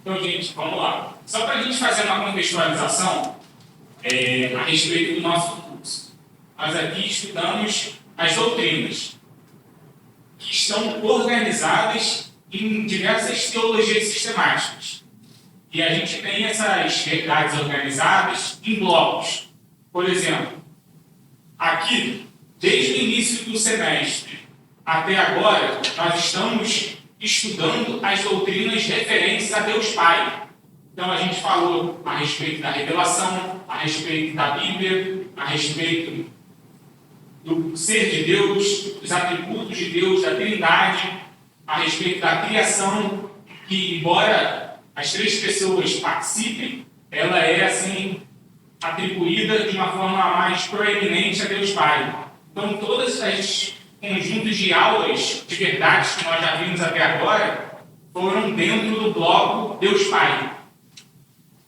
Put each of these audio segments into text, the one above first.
Então, gente, vamos lá. Só para a gente fazer uma contextualização a respeito do nosso curso. Nós aqui estudamos as doutrinas, que estão organizadas em diversas teologias sistemáticas. E a gente tem essas verdades organizadas em blocos. Por exemplo, aqui, desde o início do semestre até agora, nós estamos estudando as doutrinas referentes a Deus Pai. Então, a gente falou a respeito da revelação, a respeito da Bíblia, a respeito do ser de Deus, dos atributos de Deus, da Trindade, a respeito da criação, que, embora as três pessoas participem, ela é, assim, atribuída de uma forma mais proeminente a Deus Pai. Então, todos esses conjuntos de aulas de verdades que nós já vimos até agora foram dentro do bloco Deus Pai.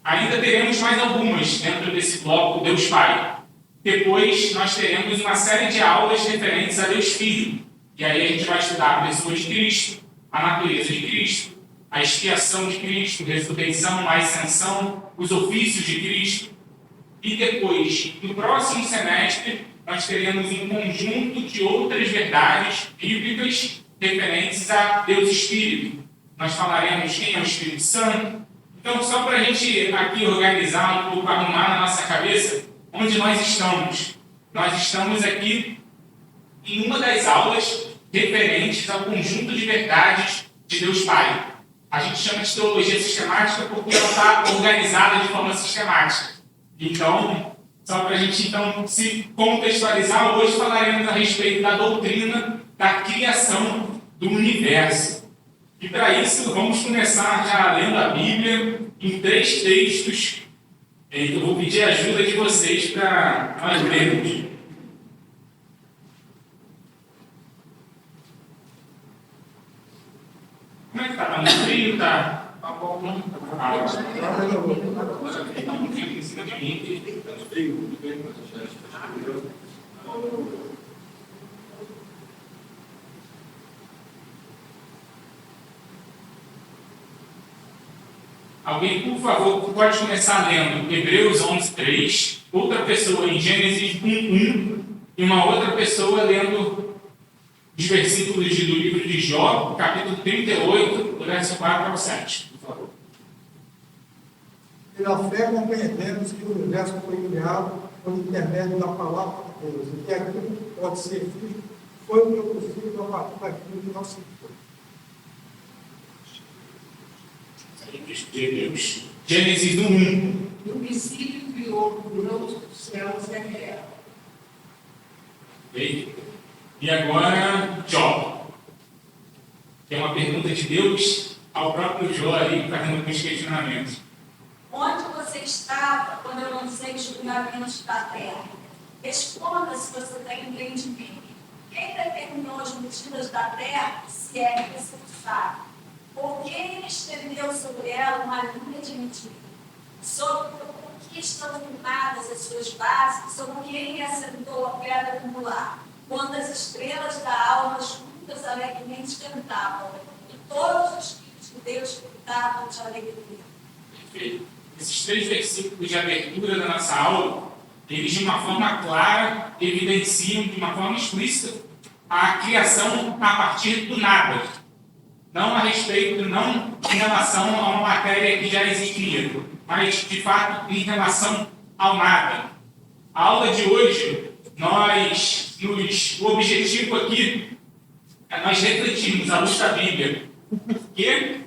Ainda teremos mais algumas dentro desse bloco Deus Pai. Depois, nós teremos uma série de aulas referentes a Deus Filho. E aí a gente vai estudar a pessoa de Cristo, a natureza de Cristo, a expiação de Cristo, ressurreição, a ascensão, os ofícios de Cristo. E depois, no próximo semestre, nós teremos um conjunto de outras verdades bíblicas referentes a Deus Espírito. Nós falaremos quem é o Espírito Santo. Então, só para a gente aqui organizar um pouco, arrumar na nossa cabeça onde nós estamos. Nós estamos aqui em uma das aulas referentes ao conjunto de verdades de Deus Pai. A gente chama de teologia sistemática porque ela está organizada de forma sistemática. Então, só para a gente então se contextualizar, hoje falaremos a respeito da doutrina da criação do universo. E para isso, vamos começar já lendo a Bíblia em 3 textos. Eu vou pedir a ajuda de vocês para nós lermos. Como é que está? Está muito frio? Está bom? Não fica em cima de mim. Alguém, por favor, pode começar lendo Hebreus 11:3, outra pessoa em Gênesis 1:1 e uma outra pessoa lendo os versículos do livro de Jó, capítulo 38, do verso 4 ao 7, por favor. Pela fé compreendemos que o universo foi criado por intermédio da palavra de Deus, e que aquilo que pode ser visto foi produzido a partir daquilo que não se viu. Gênesis 1:1. No princípio criou os céus e a terra. E agora, Jó. Tem uma pergunta de Deus ao próprio Jó ali, fazendo alguns questionamentos. Onde você estava quando eu lancei os fundamentos da terra? Responda se você tem entendimento. Quem determinou as medidas da terra, se é que você sabe? Por que ele estendeu sobre ela uma linha de medida? Sobre o que estão firmadas as suas bases? Sobre quem assentou a pedra angular? Quando as estrelas da alma juntas alegremente cantavam, e todos os filhos de Deus cantavam de alegria. Perfeito. Esses 3 versículos de abertura da nossa aula, eles de uma forma clara evidenciam, de uma forma explícita, a criação a partir do nada. Não a respeito, não em relação a uma matéria que já existia, mas de fato em relação ao nada. A aula de hoje, o objetivo aqui é nós refletirmos à luz da Bíblia o porquê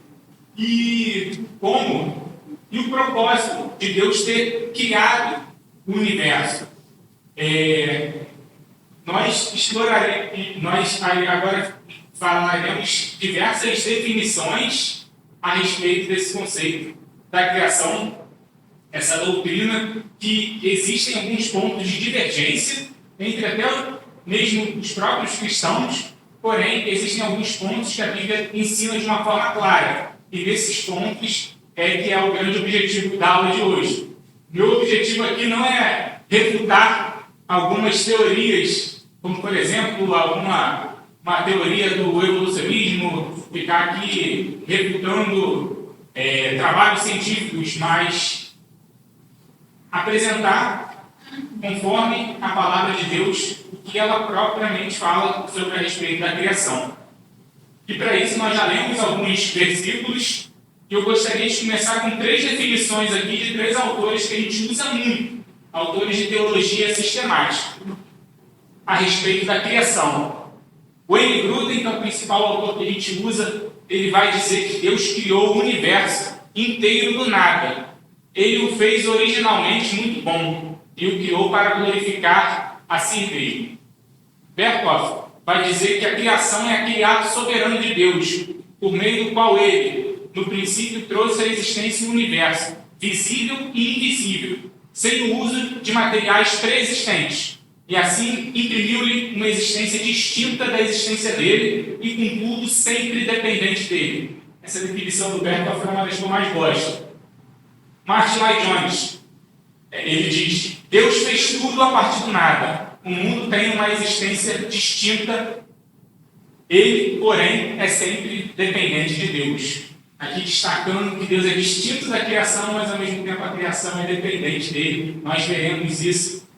e como e o propósito de Deus ter criado o universo. Nós agora falaremos diversas definições a respeito desse conceito da criação, essa doutrina, que existem alguns pontos de divergência entre até mesmo os próprios cristãos, porém existem alguns pontos que a Bíblia ensina de uma forma clara. E desses pontos que é o grande objetivo da aula de hoje. Meu objetivo aqui não é refutar algumas teorias, como por exemplo, uma teoria do evolucionismo, ficar aqui refutando trabalhos científicos, mas apresentar, conforme a palavra de Deus, o que ela propriamente fala sobre a respeito da criação. E para isso nós já lemos alguns versículos, e eu gostaria de começar com 3 definições aqui de 3 autores que a gente usa muito, autores de teologia sistemática, a respeito da criação. O Wayne Grudem, que é o principal autor que a gente usa, ele vai dizer que Deus criou o universo inteiro do nada. Ele o fez originalmente muito bom e o criou para glorificar a si mesmo. Berkhoff vai dizer que a criação é aquele ato soberano de Deus, por meio do qual ele, no princípio, trouxe à existência o universo, visível e invisível, sem o uso de materiais pré-existentes, e assim imprimiu-lhe uma existência distinta da existência dele e, contudo, sempre dependente dele. Essa definição do Berkhoff é uma das que eu mais gosto. Martin Lloyd Jones, ele diz: Deus fez tudo a partir do nada. O mundo tem uma existência distinta. Ele, porém, é sempre dependente de Deus. Aqui destacando que Deus é distinto da criação, mas ao mesmo tempo a criação é dependente dele. Nós veremos isso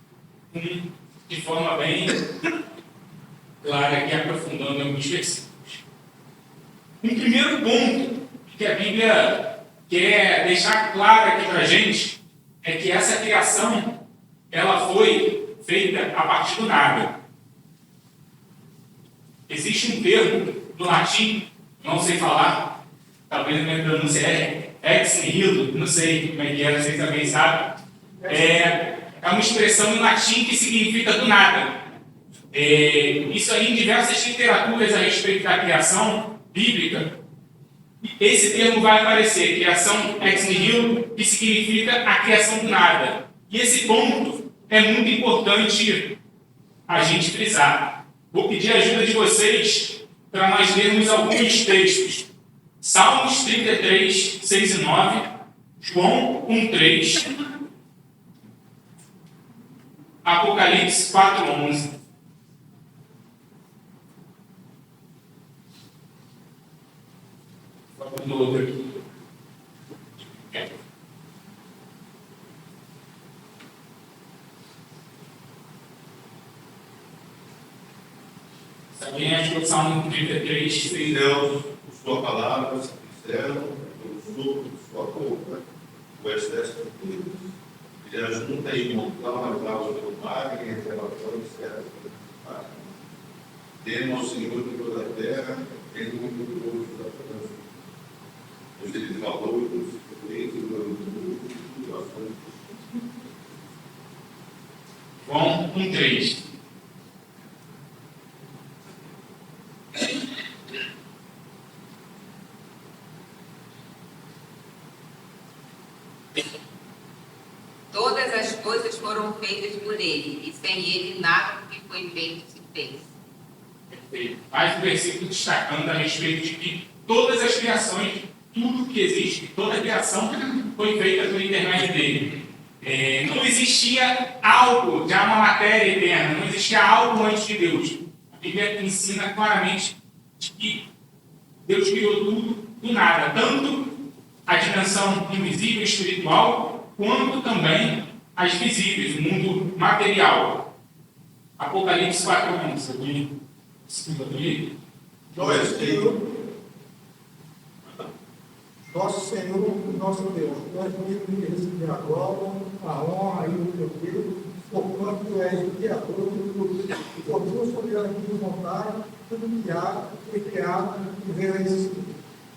de forma bem clara aqui, aprofundando em alguns versículos. Um primeiro ponto que a Bíblia quer deixar claro aqui para a gente é que essa criação ela foi feita a partir do nada. Existe um termo do latim, não sei falar, talvez a minha pronúncia é ex nihilo, não sei como é que é, não sei se alguém sabe. É uma expressão em latim que significa do nada. Isso aí em diversas literaturas a respeito da criação bíblica, esse termo vai aparecer, criação ex nihilo, que significa a criação do nada. E esse ponto é muito importante a gente frisar. Vou pedir a ajuda de vocês para nós lermos alguns textos. Salmos 33, 6 e 9, João 1, 3, Apocalipse 4, 11. Do outro aqui. Se alguém achou o Salmo 33, Sim, Deus, por sua palavra, se fizeram, pelo sopro de sua boca, o excesso de Deus. Ele ajunta e montar as águas do mar e entre elas os céus do mar. Dê-nos ao Senhor de toda a terra, ele muito todos da terra. Deus ele falou e nos fez e nos doações. João 1, 3. Todas as coisas foram feitas por ele, e sem ele nada do que foi feito se fez. Perfeito. Mais um versículo destacando a respeito de que todas as criações, tudo que existe, toda a criação foi feita por intermédio dele. Não existia algo, já uma matéria eterna, não existia algo antes de Deus. A Bíblia ensina claramente que Deus criou tudo do nada, tanto a dimensão invisível e espiritual, quanto também as visíveis, o mundo material. Apocalipse 4, 11. Nosso Senhor, nosso Deus, nós podemos receber a glória, a honra e o poder, porquanto tu és o Criador de tudo. E por tua soberana vontade, tudo que há, foi criado e veio a existir.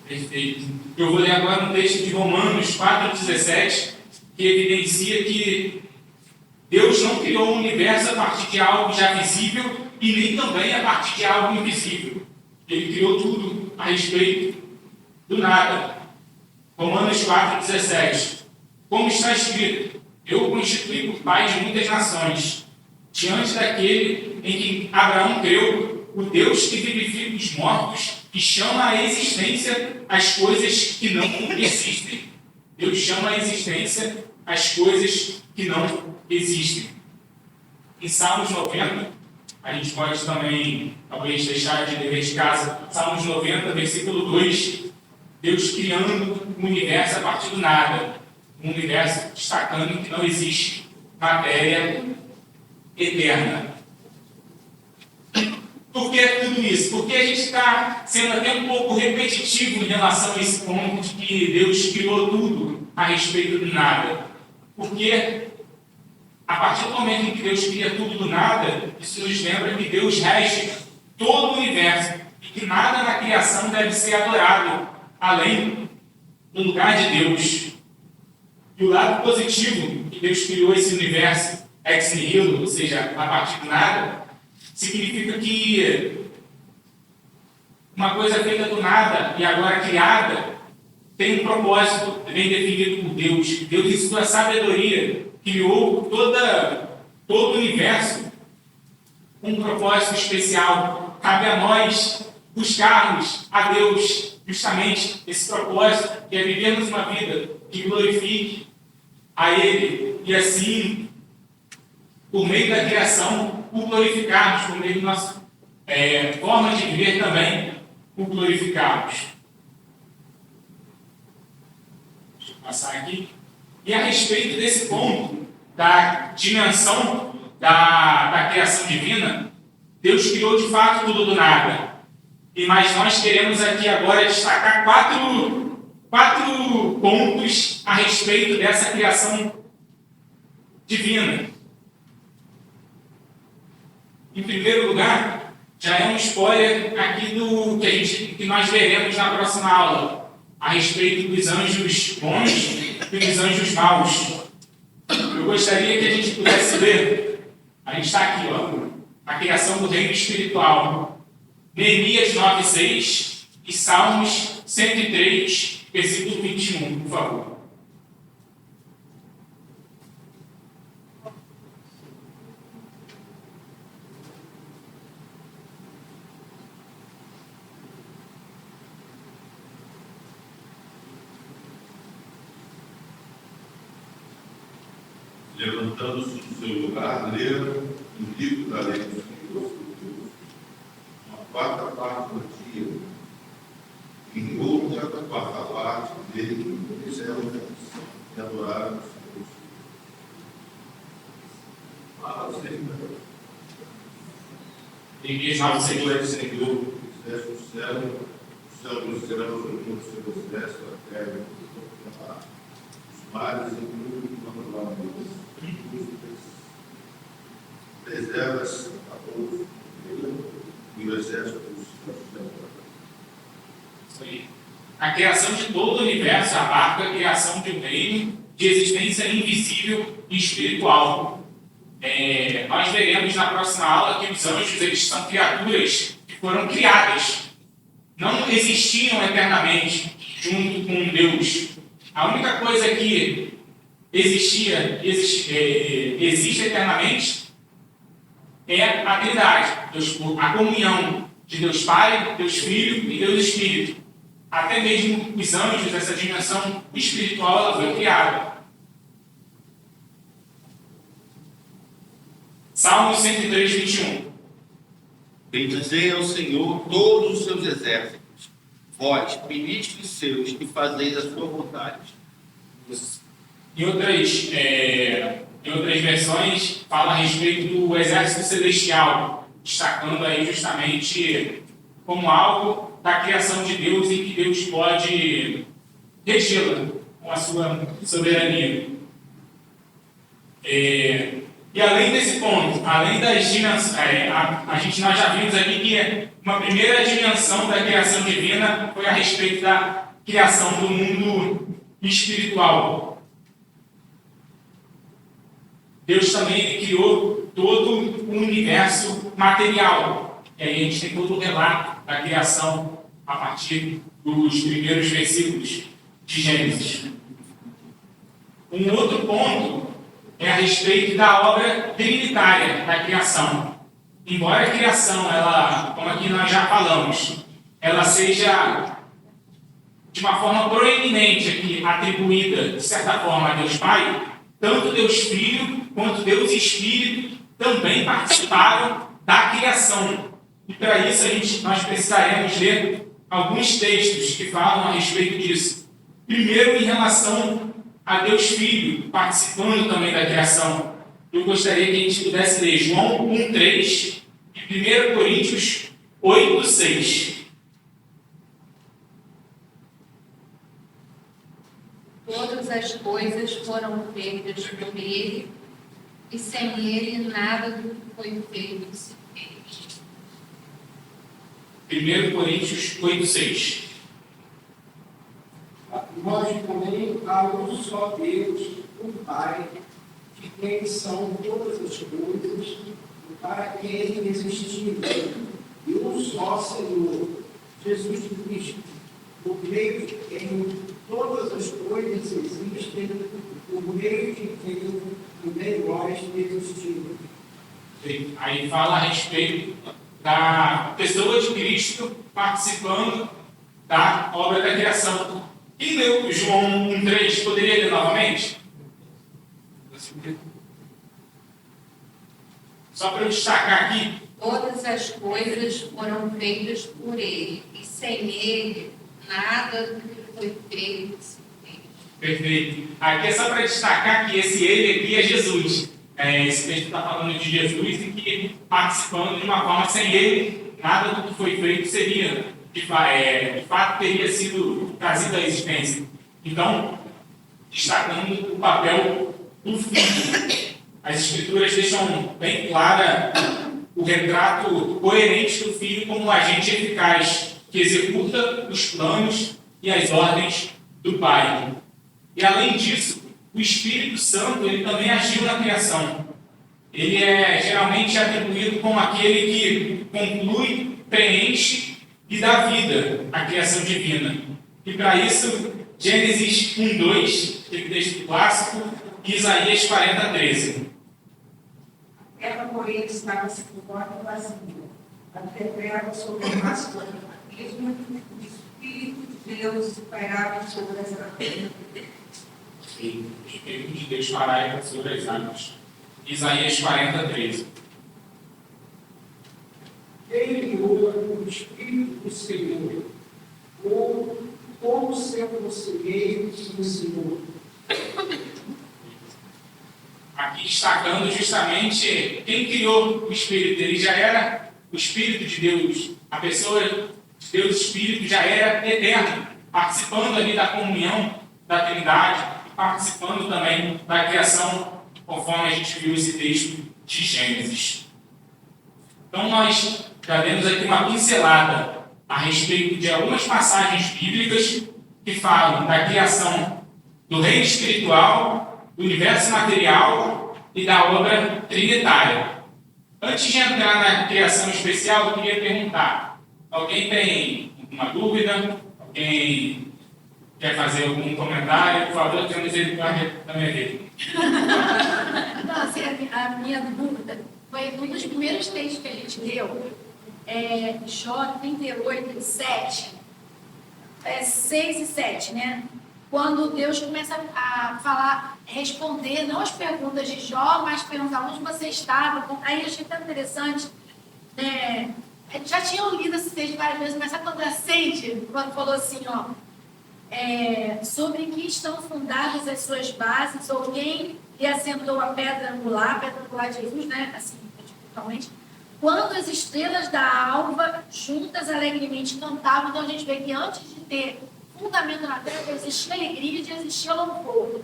Perfeito. Eu vou ler agora um texto de Romanos 4,17, que evidencia que Deus não criou o universo a partir de algo já visível e nem também a partir de algo invisível. Ele criou tudo a respeito do nada. Romanos 4,17. Como está escrito: eu o constituí por pai de muitas nações, diante daquele em que Abraão creu, o Deus que vivifica os mortos e chama à existência as coisas que não existem. Deus chama à existência as coisas que não existem. Em Salmos 90, a gente pode também, talvez, deixar de dever de casa. Salmos 90, versículo 2, Deus criando o universo a partir do nada. Um universo destacando que não existe matéria eterna. Por que tudo isso? Porque a gente está sendo até um pouco repetitivo em relação a esse ponto de que Deus criou tudo a respeito do nada. Porque a partir do momento em que Deus cria tudo do nada, isso nos lembra que Deus rege todo o universo e que nada na criação deve ser adorado além do lugar de Deus. E o lado positivo que Deus criou esse universo ex nihilo, ou seja, a partir do nada, significa que uma coisa feita do nada e agora criada tem um propósito bem definido por Deus. Deus, em sua sabedoria, criou todo o universo com um propósito especial. Cabe a nós buscarmos a Deus justamente esse propósito, que é vivermos uma vida que glorifique a Ele e assim, por meio da criação, o glorificarmos, por meio da nossa forma de viver também, o glorificarmos. Deixa eu passar aqui. E a respeito desse ponto, da dimensão da criação divina, Deus criou de fato tudo do nada. Mas nós queremos aqui agora destacar quatro pontos a respeito dessa criação divina. Em primeiro lugar, já é um spoiler aqui do que nós veremos na próxima aula, a respeito dos anjos bons e dos anjos maus. Eu gostaria que a gente pudesse ler, a gente está aqui, a criação do reino espiritual. Neemias 9:6 e Salmos 103, versículo 21, por favor. Levantando-se do seu lugar, leram o livro da lei do Senhor, uma quarta parte do dia, em outra quarta parte dele, fizeram e adoraram o Senhor. Fala, Senhor. Neemias 9:6. Senhor, que fizeste o céu dos céus, o mundo se exército, a terra, os mares e tudo quanto lá neles. Preservas a todos e o exército dos céus. Isso aí. A criação de todo o universo abarca a criação de um reino de existência invisível e espiritual. Nós veremos na próxima aula que os anjos eles são criaturas que foram criadas. Não existiam eternamente junto com Deus. A única coisa que existe eternamente é a Trindade, a comunhão de Deus Pai, Deus Filho e Deus Espírito. Até mesmo os anjos, essa dimensão espiritual, ela foi criada. Salmo 103, 21. Bendizei ao Senhor todos os seus exércitos, vós, ministros seus, que fazeis a sua vontade. Em outras versões, fala a respeito do exército celestial, destacando aí justamente como algo da criação de Deus e que Deus pode regê-la com a sua soberania. E além desse ponto, além das dimensões, nós já vimos aqui que uma primeira dimensão da criação divina foi a respeito da criação do mundo espiritual. Deus também criou todo o universo material. E aí a gente tem todo o relato da criação a partir dos primeiros versículos de Gênesis. Um outro ponto é a respeito da obra trinitária da criação. Embora a criação, ela, como aqui nós já falamos, ela seja de uma forma proeminente aqui atribuída, de certa forma, a Deus Pai, tanto Deus Filho quanto Deus Espírito também participaram da criação. E para isso nós precisaremos ler alguns textos que falam a respeito disso. Primeiro, em relação a Deus Filho, participando também da criação. Eu gostaria que a gente pudesse ler João 1,3 e 1 Coríntios 8,6. Todas as coisas foram feitas por ele, e sem ele nada do que foi feito se fez. 1 Coríntios 8,6. Nós também há um só Deus, o Pai, de quem são todas as coisas, para quem existiram, e um só Senhor, Jesus Cristo, por meio de quem todas as coisas existem, por meio de quem também nós existimos. Aí fala a respeito da pessoa de Cristo participando da obra da criação. Quem leu João 1,3 poderia ler novamente? Só para eu destacar aqui. Todas as coisas foram feitas por ele, e sem ele nada do que foi feito se fez. Perfeito. Aqui é só para destacar que esse ele aqui é Jesus. Esse texto está falando de Jesus e que participando de uma forma sem ele, nada do que foi feito seria, de fato, teria sido trazido à existência. Então, destacando o papel do Filho. As Escrituras deixam bem clara o retrato coerente do Filho como um agente eficaz que executa os planos e as ordens do Pai. E além disso, o Espírito Santo ele também agiu na criação. Ele é geralmente atribuído como aquele que conclui, preenche e dá vida à criação divina. E para isso, Gênesis 1:2, aquele texto clássico, e Isaías 40:13. A terra, porém, estava se formando vazia. A terra sobre a face do abismo, o Espírito de Deus pairava sobre as águas. Sim, o Espírito de Deus pairava sobre as águas. Isaías 40:13. Ele enviou o Espírito do Senhor, como seu conselheiro e ensinou. Aqui destacando justamente quem criou o Espírito. Ele já era o Espírito de Deus. A pessoa de Deus Espírito já era eterna, participando ali da comunhão da Trindade, participando também da criação, conforme a gente viu esse texto de Gênesis. Então nós já demos aqui uma pincelada a respeito de algumas passagens bíblicas que falam da criação do reino espiritual, do universo material e da obra trinitária. Antes de entrar na criação especial, eu queria perguntar: alguém tem alguma dúvida? Alguém quer fazer algum comentário? Por favor, tenha misericórdia da minha vida. Não, assim, a minha dúvida foi um dos primeiros textos que a gente leu, Jó 38, 7, 6 e 7, né? Quando Deus começa a falar, responder, não as perguntas de Jó, mas perguntar onde você estava. Aí eu achei tão interessante, né? Já tinham lido esse texto várias vezes, mas sabe quando acende, quando falou assim, ó, sobre que estão fundadas as suas bases, ou quem lhe assentou a pedra angular de Jesus, né? Assim, totalmente. Quando as estrelas da alva juntas alegremente cantavam, então a gente vê que antes de ter fundamento na terra, existia alegria e existia louvor.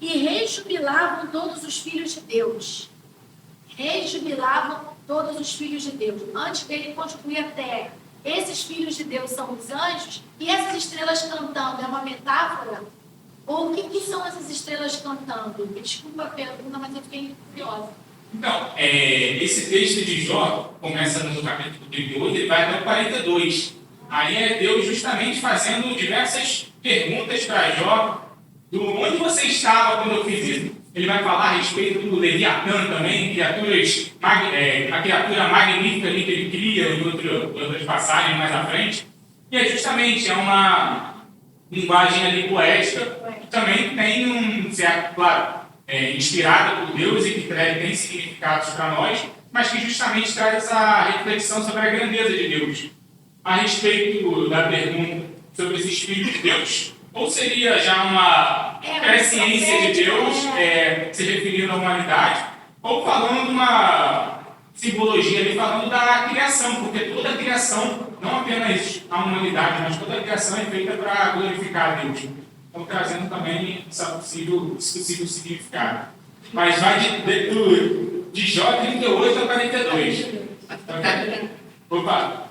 E rejubilavam todos os filhos de Deus. Rejubilavam todos os filhos de Deus. Antes dele construir a terra, esses filhos de Deus são os anjos, e essas estrelas cantando é uma metáfora? Ou o que são essas estrelas cantando? Desculpa a pergunta, mas eu fiquei curiosa. Então, esse texto de Jó começa no capítulo 38 e vai até o 42. Aí é Deus justamente fazendo diversas perguntas para Jó, do onde você estava quando eu fiz isso. Ele vai falar a respeito do Leviatã também, a criatura magnífica ali que ele cria em outras passagens mais à frente. E é justamente uma linguagem ali poética, que também tem um certo, claro, inspirada por Deus e que tem significados para nós, mas que justamente traz essa reflexão sobre a grandeza de Deus. A respeito da pergunta sobre os Espíritos de Deus, Ou seria já uma presciência de Deus, se referindo à humanidade, ou falando uma simbologia ali, falando da criação, porque toda a criação, não apenas a humanidade, mas toda a criação é feita para glorificar a Deus. Então, trazendo também esse possível significado. Mas vai de Jó 38 a 42. Opa,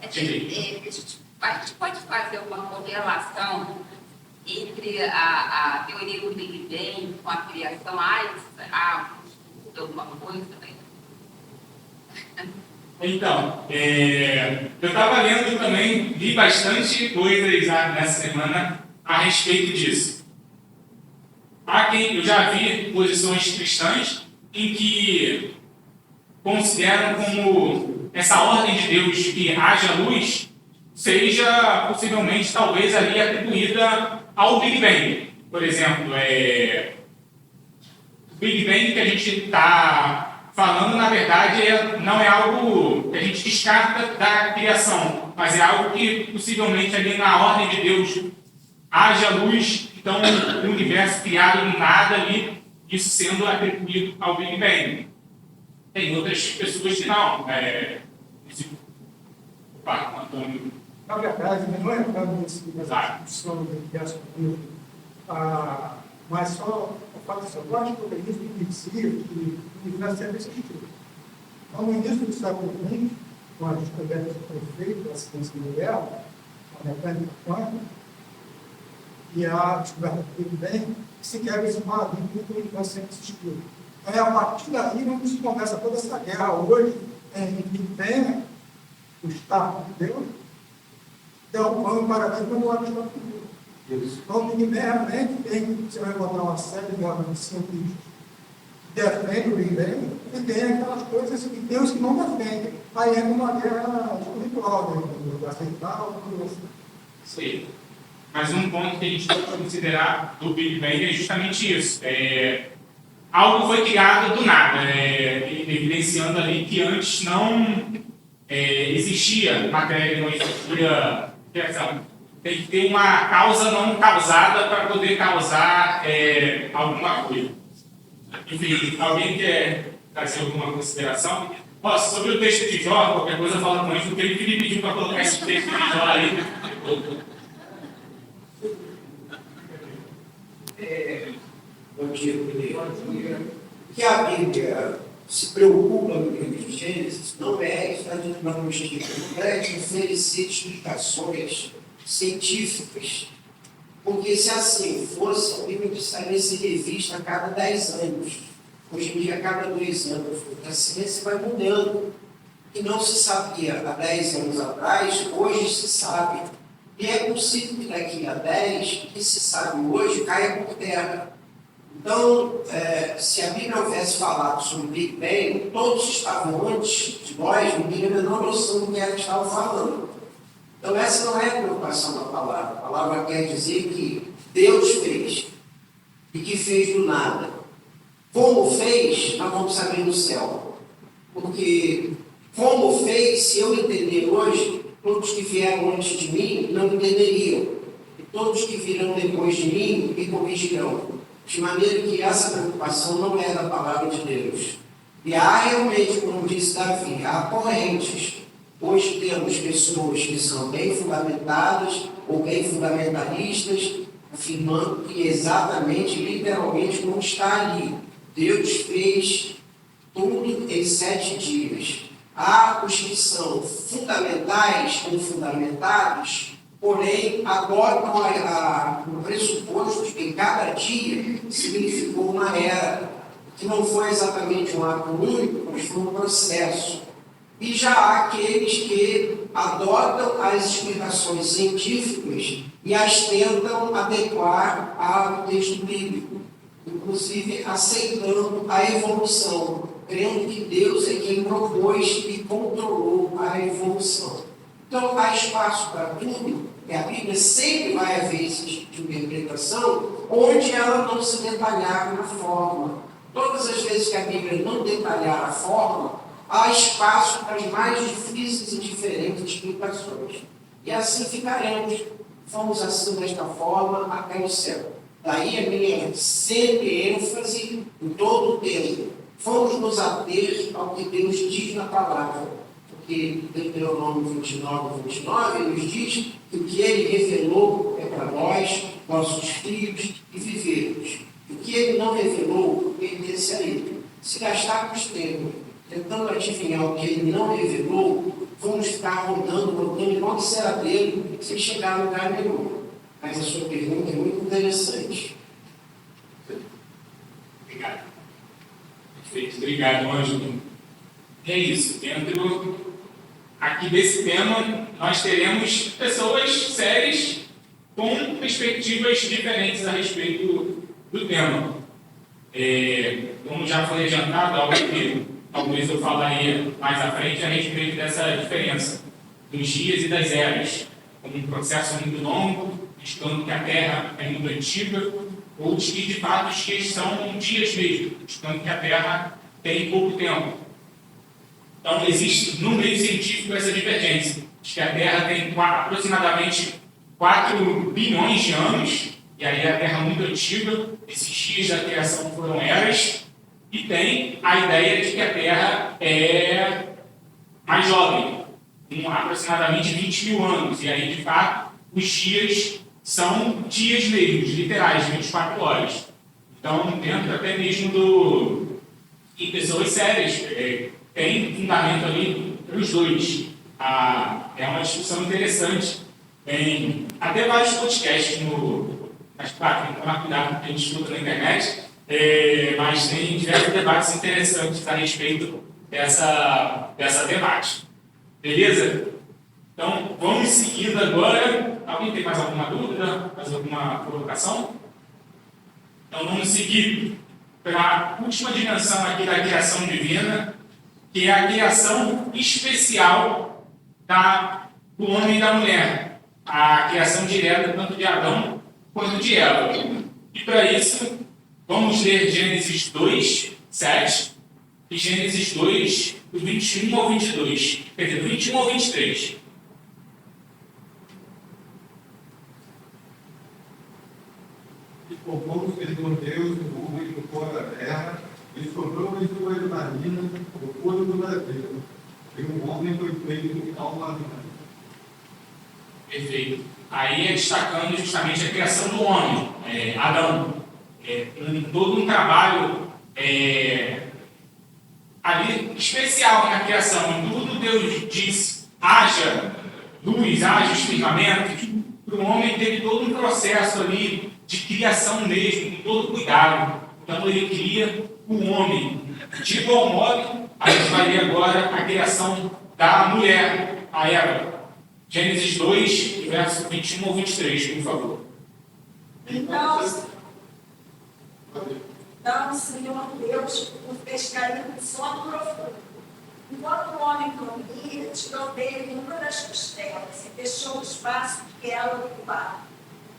A gente pode fazer uma correlação entre a teoria do Big Bang com a criação, alguma coisa, né? Então, eu estava lendo também, li bastante coisas nessa semana a respeito disso. Eu já vi posições cristãs em que consideram como essa ordem de Deus que haja luz seja possivelmente, talvez, ali atribuída ao Big Bang. Por exemplo, o Big Bang que a gente está falando, na verdade, não é algo que a gente descarta da criação, mas é algo que possivelmente ali na ordem de Deus haja luz, então o universo criado do nada ali, isso sendo atribuído ao Big Bang. Tem outras pessoas que não. Antônio. Na verdade, não é nessa discussão do universo comigo, mas só o fato de ser, eu acho que o organismo dizia que o universo sempre existiu. Então, no início do século XX, com a descoberta que foi feita, a ciência moderna, a mecânica quântica, e a descoberta do Big Bang, se quer esse paradigma que o universo sempre existiu. Então, é a partir daí onde se começa toda essa guerra hoje, em Big Bang, o Estado de Deus, então, foi um paradigma do Aristóteles. Então, o Big Bang realmente você vai encontrar uma série de argumentos científicos que defendem o Big Bang, e tem aquelas coisas que Deus que não defende. Aí entra uma guerra espiritual, do aceitar, tudo assim. Sim. Mas um ponto que a gente pode considerar do Big Bang é justamente isso. Algo foi criado do nada, evidenciando ali que antes não existia matéria, não existia criação. Tem que ter uma causa não causada para poder causar alguma coisa. Enfim, alguém quer trazer alguma consideração? Sobre o texto de Jó, qualquer coisa fala com a gente, porque ele me pediu para colocar esse texto de Jó aí. Bom dia, Pedro. Que a Bíblia se preocupa no livro de Gênesis não é estar dentro da logística, não é oferecer explicações científicas. Porque se assim fosse, a Bíblia precisaria ser revista a cada 10 anos. Hoje em dia, a cada 2 anos, a ciência vai mudando. E não se sabia há 10 anos atrás, hoje se sabe. E é possível que daqui a 10, o que se sabe hoje, caia por terra. Então, se a Bíblia houvesse falado sobre o Big Bang, todos estavam antes de nós, não tinham a menor noção do que ela estava falando. Então, essa não é a preocupação da palavra. A palavra quer dizer que Deus fez, e que fez do nada. Como fez, nós vamos saber no céu. Porque, como fez, se eu entender hoje, todos que vieram antes de mim não entenderiam. E todos que virão depois de mim me corrigirão. De maneira que essa preocupação não é da palavra de Deus. E há realmente, como disse Davi, há correntes. Hoje temos pessoas que são bem fundamentadas ou bem fundamentalistas, afirmando que exatamente, literalmente, não está ali. Deus fez tudo em 7 dias. Há os que são fundamentais ou fundamentados, porém adotam o pressuposto de que cada dia significou uma era, que não foi exatamente um ato único, mas foi um processo. E já há aqueles que adotam as explicações científicas e as tentam adequar ao texto bíblico, inclusive aceitando a evolução, crendo que Deus é quem propôs e controlou a evolução. Então, há espaço para tudo, e a Bíblia sempre vai haver esse tipo de interpretação, onde ela não se detalhar na forma. Todas as vezes que a Bíblia não detalhar a forma, há espaço para as mais difíceis e diferentes explicações. E assim ficaremos fomos assim desta forma até o céu. Daí a minha sempre ênfase em todo o tempo. Vamos nos ater ao que Deus diz na palavra. Porque em Deuteronômio 29, ele nos diz que o que ele revelou é para nós, nossos filhos, e vivermos. O que ele não revelou, pertence a ele. Se gastarmos tempo tentando adivinhar o que ele não revelou, vamos ficar rodando igual que será dele, sem chegar a lugar nenhum. Mas a sua pergunta é muito interessante. Obrigado. Perfeito. Obrigado, Ângelo. É isso. Dentro aqui desse tema, nós teremos pessoas sérias com perspectivas diferentes a respeito do tema. Como já foi adiantado, algo que talvez eu falaria mais à frente a respeito dessa diferença dos dias e das eras, como um processo muito longo, indicando que a Terra é muito antiga, ou que de fato os dias são dias mesmo, indicando que a Terra tem pouco tempo. Então existe no meio científico essa divergência, de que a Terra tem aproximadamente 4 bilhões de anos, e aí a Terra é muito antiga, esses dias da criação foram eras, e tem a ideia de que a Terra é mais jovem, com aproximadamente 20 mil anos, e aí de fato os dias são dias mesmo, literais, 24 horas. Então, dentro até mesmo e pessoas sérias, tem fundamento ali para os dois. É uma discussão interessante. Tem até vários podcasts mas claro, tem que tomar cuidado com o que a gente escuta na internet, mas tem diversos debates interessantes a respeito dessa temática. Beleza? Então, vamos seguindo agora. Alguém tem mais alguma dúvida? Mais alguma colocação? Então, vamos seguir para a última dimensão aqui da criação divina, que é a criação especial do homem e da mulher. A criação direta tanto de Adão quanto de Eva. E para isso, vamos ler Gênesis 2, 7 e Gênesis 2, do 21 ao 22. Quer dizer, do 21 ao 23. E formou o Senhor Deus o homem do pó da terra, e soprou em suas narinas o fôlego da vida. E o homem foi feito alma vivente. Perfeito. Aí é destacando justamente a criação do homem, Adão. Todo um trabalho ali especial na criação. Em tudo Deus disse, haja luz, haja os firmamentos. Para o homem teve todo um processo ali de criação mesmo, com todo cuidado. Então ele cria o homem. De igual modo, a gente vai ler agora a criação da mulher, a Eva. Gênesis 2, verso 21 ao 23, por favor. Então, o Senhor Deus o fez cair no sono profundo. Enquanto o homem dormia, tirou dele uma das costelas e deixou o espaço que ela ocupava.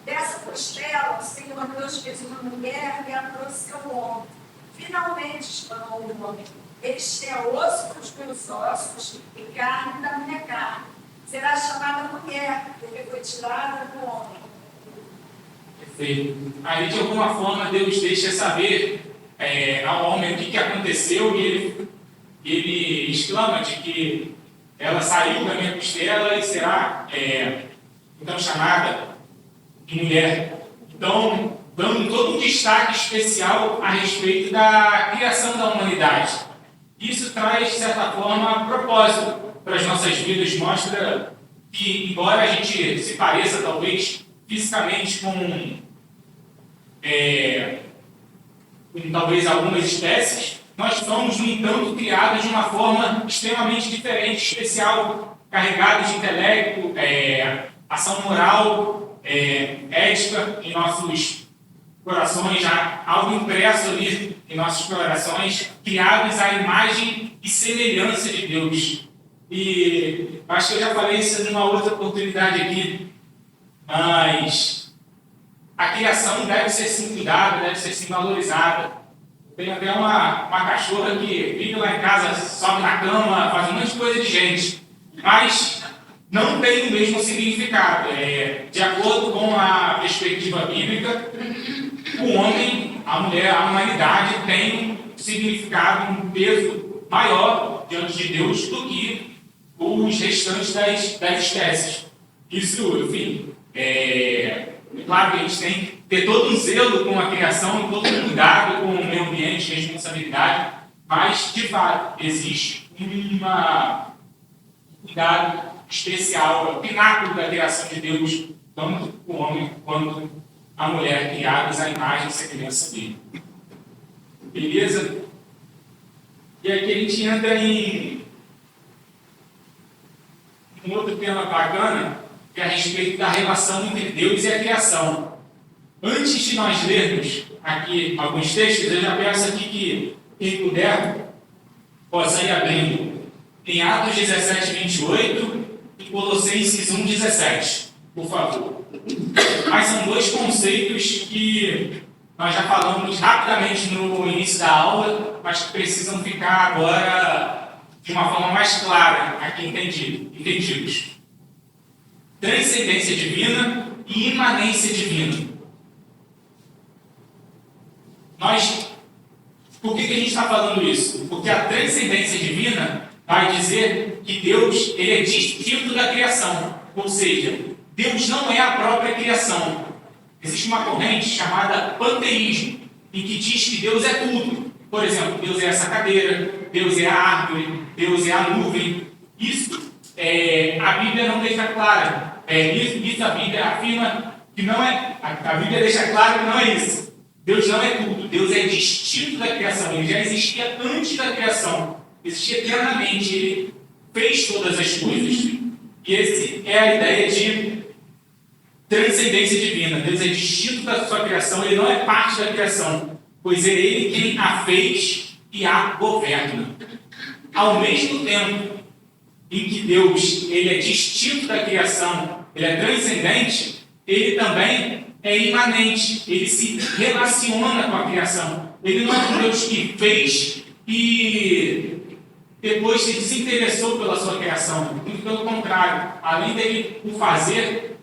Dessa costela, o Senhor Deus fez uma mulher e a trouxe ao homem. Finalmente, exclamou o homem, este é osso dos meus ossos e carne da minha carne. Será chamada mulher, porque foi tirada do homem. Perfeito. Aí, de alguma forma, Deus deixa saber ao homem o que aconteceu e ele exclama de que ela saiu da minha costela e será, então, chamada de mulher. Então, dando todo um destaque especial a respeito da criação da humanidade. Isso traz, de certa forma, propósito para as nossas vidas, mostra que, embora a gente se pareça, talvez, fisicamente com talvez algumas espécies, nós somos, no entanto, criados de uma forma extremamente diferente, especial, carregados de intelecto, ação moral, ética em nossos corações, já algo impresso ali em nossos corações, criados à imagem e semelhança de Deus. E acho que eu já falei isso numa outra oportunidade aqui, mas a criação deve ser sim cuidada, deve ser sim valorizada. Tem até uma cachorra que vive lá em casa, sobe na cama, faz um monte de coisa de gente. Mas não tem o mesmo significado. De acordo com a perspectiva bíblica, o homem, a mulher, a humanidade tem um significado, um peso maior diante de Deus do que os restantes das espécies. Isso, enfim, claro que a gente tem que ter todo um zelo com a criação, todo um cuidado com o meio ambiente, responsabilidade, mas, de fato, existe um cuidado especial, o pináculo da criação de Deus, tanto o homem quanto a mulher, criadas à imagem e semelhança dele. Beleza? E aqui a gente entra em um outro tema bacana, que é a respeito da relação entre Deus e a criação. Antes de nós lermos aqui alguns textos, eu já peço aqui que quem puder possa ir abrindo em Atos 17, 28 e Colossenses 1, 17, por favor. Mas são dois conceitos que nós já falamos rapidamente no início da aula, mas que precisam ficar agora de uma forma mais clara aqui entendidos. Transcendência divina e imanência divina. Por que a gente está falando isso? Porque a transcendência divina vai dizer que Deus ele é distinto da criação. Ou seja, Deus não é a própria criação. Existe uma corrente chamada panteísmo, em que diz que Deus é tudo. Por exemplo, Deus é essa cadeira, Deus é a árvore, Deus é a nuvem. Isso a Bíblia não deixa claro. Isso a Bíblia afirma que não é. A Bíblia deixa claro que não é isso. Deus não é tudo. Deus é distinto da criação. Ele já existia antes da criação. Existia eternamente. Ele fez todas as coisas. E essa é a ideia de transcendência divina. Deus é distinto da sua criação. Ele não é parte da criação. Pois é Ele quem a fez e a governa. Ao mesmo tempo em que Deus ele é distinto da criação, ele é transcendente, ele também é imanente, ele se relaciona com a criação. Ele não é um Deus que fez e depois se desinteressou pela sua criação. Muito pelo contrário, além dele o fazer,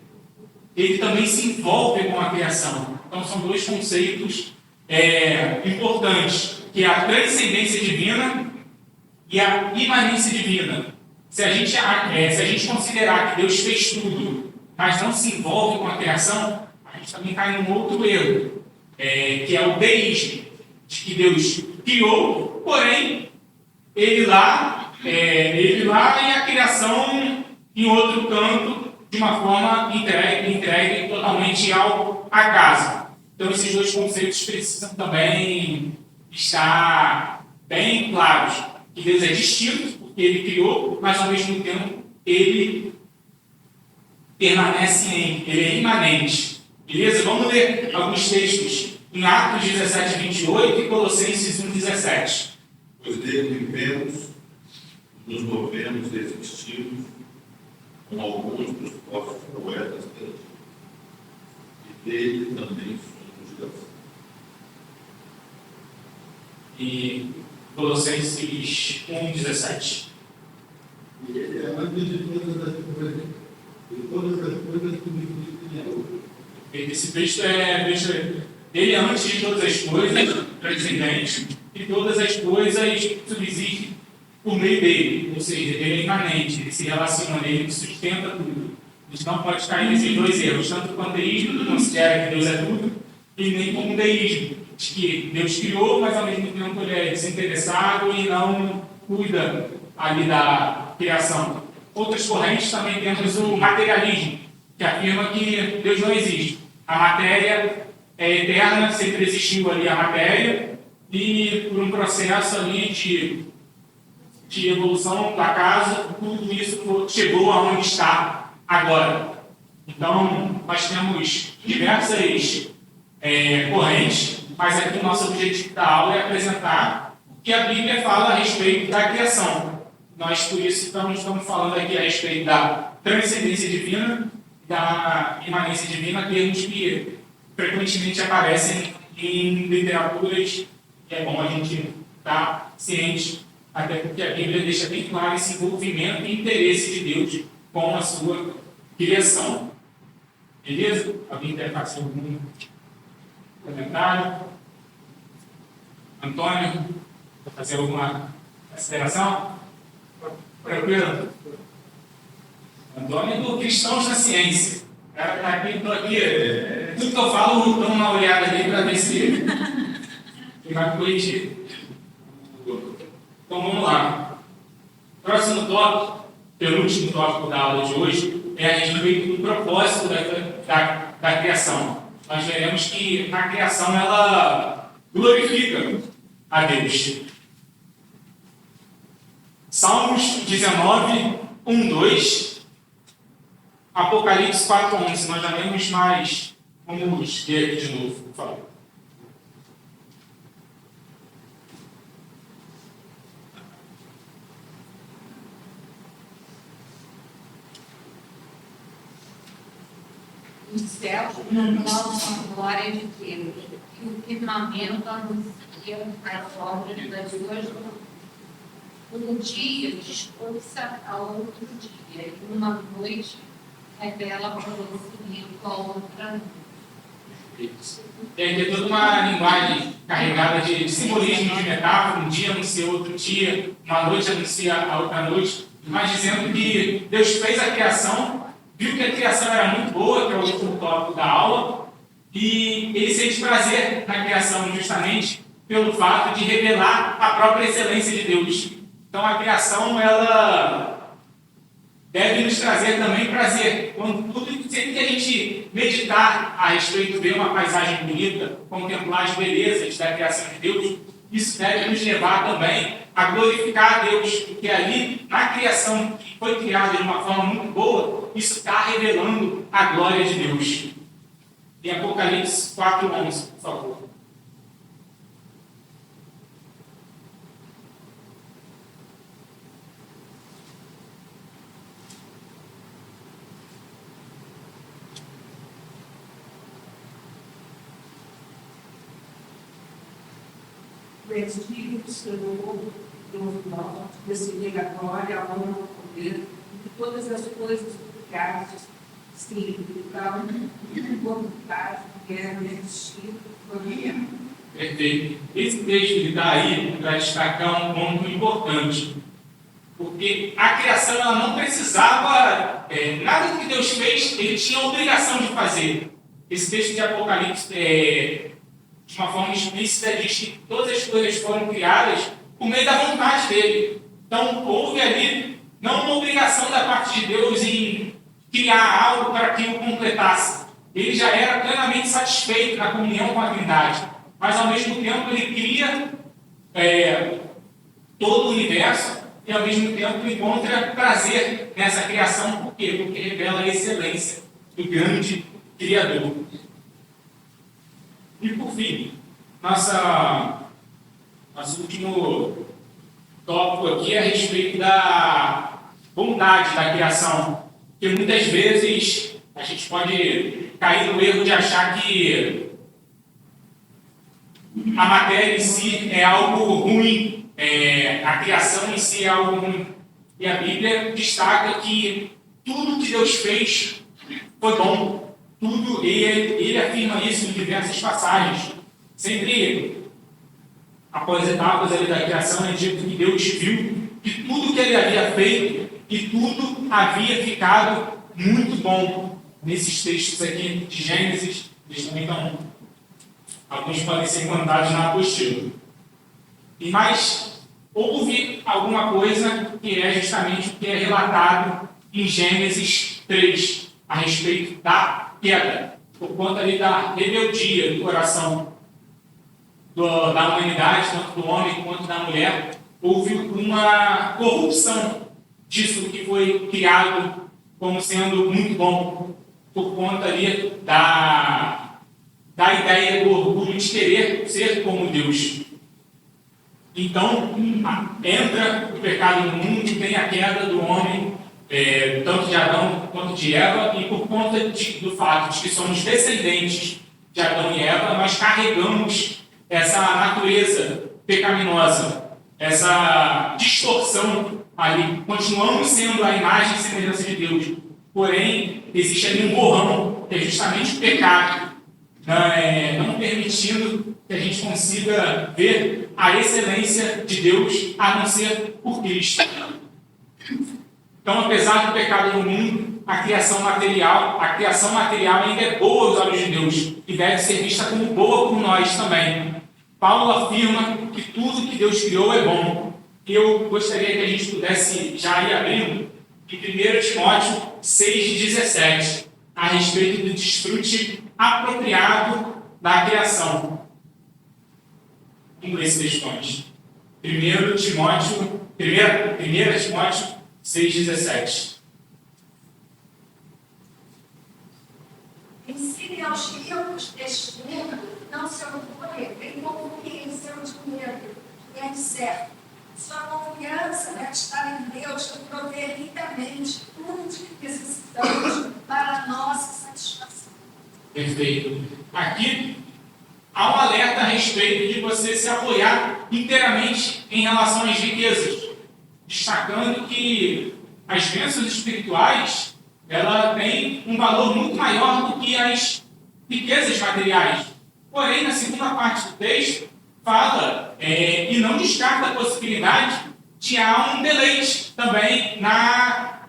ele também se envolve com a criação. Então são dois conceitos importantes, que é a transcendência divina e a imanência divina. Se a gente considerar que Deus fez tudo, mas não se envolve com a criação, a gente também cai num outro erro, que é o deísmo, de que Deus criou, porém, ele lá e a criação em outro canto, de uma forma entregue totalmente ao acaso. Então, esses dois conceitos precisam também estar bem claros, que Deus é distinto, porque ele criou, mas ao mesmo tempo ele permanece ele é imanente. Beleza? Vamos ler alguns textos em Atos 17, 28 e Colossenses 1, 17. Pois dele vivemos, nos movemos, existimos, com alguns dos nossos poetas antigos, e dele também somos geração. E Colossenses 1, 17. E ele é antes de todas as coisas, e todas as coisas subsistem. Esse texto ele é antes de todas as coisas, transcendente, e todas as coisas subsistem por meio dele, ou seja, ele é imanente, ele se relaciona nele, ele sustenta tudo. A gente não pode cair nesses dois erros, tanto o panteísmo, que considera que Deus é tudo, e nem como o deísmo, de que Deus criou, mas ao mesmo tempo ele é desinteressado e não cuida ali da criação. Outras correntes também temos o materialismo, que afirma que Deus não existe. A matéria é eterna, sempre existiu ali a matéria, e por um processo ali de evolução do acaso, tudo isso chegou aonde está agora. Então, nós temos diversas correntes, mas aqui o nosso objetivo da aula é apresentar o que a Bíblia fala a respeito da criação. Nós, por isso, estamos falando aqui a respeito da transcendência divina, da imanência divina, termos que frequentemente aparecem em literaturas, e é bom a gente estar ciente, até porque a Bíblia deixa bem claro esse envolvimento e interesse de Deus com a sua criação. Beleza? Alguém quer fazer algum comentário? Antônio, quer fazer alguma consideração? Tranquilo? Antônio é do Cristãos na Ciência. O cara está aqui, estou aqui. Tudo que eu falo, dou uma olhada ali para ver se vai corrigir. Então vamos lá. Próximo tópico, penúltimo tópico da aula de hoje, é a respeito do propósito da criação. Nós veremos que a criação ela glorifica a Deus. Salmos 19, 1, 2, Apocalipse 4, 11. Nós já lemos, mas vamos ler aqui de novo, por favor. Os céus proclamam a glória de Deus, e o firmamento anuncia as obras das suas mãos. Um dia discursa a outro dia, e uma noite revela conhecimento a outra noite. Tem toda uma linguagem carregada de simbolismo, de metáfora. Um dia anuncia outro dia, uma noite anuncia a outra noite, mas dizendo que Deus fez a criação, viu que a criação era muito boa, que é o último tópico da aula, e ele sente prazer na criação justamente pelo fato de revelar a própria excelência de Deus. Então a criação, ela deve nos trazer também prazer. Sempre que a gente meditar a respeito, ver uma paisagem bonita, contemplar as belezas da criação de Deus, isso deve nos levar também a glorificar a Deus, porque ali, na criação que foi criada de uma forma muito boa, isso está revelando a glória de Deus. Em Apocalipse 4, 11, por favor. O Espírito Senhor, Deus nosso, receber a glória, a honra, o poder, e todas as coisas criadas, sim, então, vontade, guerra, existir, gloria. Perfeito. Esse texto que está aí para destacar um ponto importante. Porque a criação ela não precisava, nada do que Deus fez, ele tinha a obrigação de fazer. Esse texto de Apocalipse, de uma forma explícita, diz que todas as coisas foram criadas por meio da vontade dele. Então, houve ali não uma obrigação da parte de Deus em criar algo para que o completasse. Ele já era plenamente satisfeito na comunhão com a Trindade. Mas, ao mesmo tempo, ele cria todo o universo e, ao mesmo tempo, encontra prazer nessa criação. Por quê? Porque revela a excelência do grande Criador. E, por fim, nosso último tópico aqui é a respeito da bondade da criação. Porque muitas vezes a gente pode cair no erro de achar que a matéria em si é algo ruim, a criação em si é algo ruim. E a Bíblia destaca que tudo que Deus fez foi bom. Tudo, ele afirma isso em diversas passagens. Sempre, após etapas ali da criação, é dito que Deus viu que tudo que ele havia feito e tudo havia ficado muito bom. Nesses textos aqui de Gênesis, eles também estão, alguns podem ser encontrados na apostila. Mas houve alguma coisa que é justamente o que é relatado em Gênesis 3, a respeito da queda, por conta ali da rebeldia do coração da humanidade, tanto do homem quanto da mulher. Houve uma corrupção disso que foi criado como sendo muito bom, por conta ali da ideia do orgulho de querer ser como Deus. Então, entra o pecado no mundo, tem a queda do homem, tanto de Adão quanto de Eva, e por conta do fato de que somos descendentes de Adão e Eva, nós carregamos essa natureza pecaminosa. essa distorção ali. Continuamos sendo a imagem e semelhança de Deus, porém, existe ali um borrão, que é justamente o pecado, não permitindo que a gente consiga ver a excelência de Deus, a não ser por Cristo. Então, apesar do pecado no mundo, a criação material ainda é boa aos olhos de Deus e deve ser vista como boa por nós também. Paulo afirma que tudo que Deus criou é bom. E eu gostaria que a gente pudesse já ir abrindo em 1 Timóteo 6,17, a respeito do desfrute apropriado da criação. Vamos ler esse texto. 1 Timóteo 6,17. Ensine aos ricos deste mundo não se orgulhem, bem confiem em seu dinheiro, que é incerto. Sua confiança deve estar em Deus, que provê ricamente tudo que necessitamos para a nossa satisfação. Perfeito. Aqui há um alerta a respeito de você se apoiar inteiramente em relação às riquezas, destacando que as bênçãos espirituais ela tem um valor muito maior do que as riquezas materiais. Porém, na segunda parte do texto, fala e não descarta a possibilidade de há um deleite também na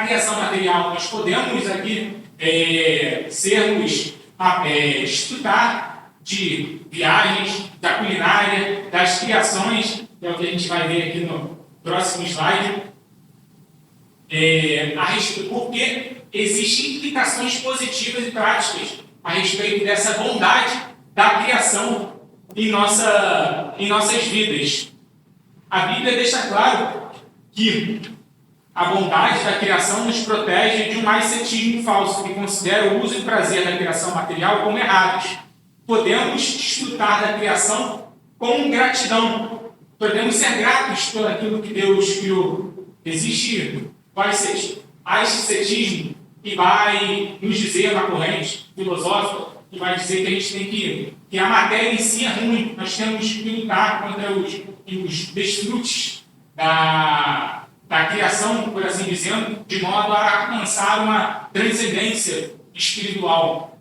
criação material. Nós podemos aqui estudar de viagens, da culinária, das criações, que é o que a gente vai ver aqui no próximo slide, porque existem implicações positivas e práticas a respeito dessa bondade da criação em nossas vidas. A Bíblia deixa claro que a bondade da criação nos protege de um ascetismo falso, que considera o uso e prazer da criação material como errados. Podemos desfrutar da criação com gratidão. Podemos ser gratos por aquilo que Deus criou. Existe o ascetismo que vai nos dizer uma corrente filosófica que vai dizer que a gente tem que a matéria em si é ruim, nós temos que lutar contra os desfrutes da criação, por assim dizendo, de modo a alcançar uma transcendência espiritual.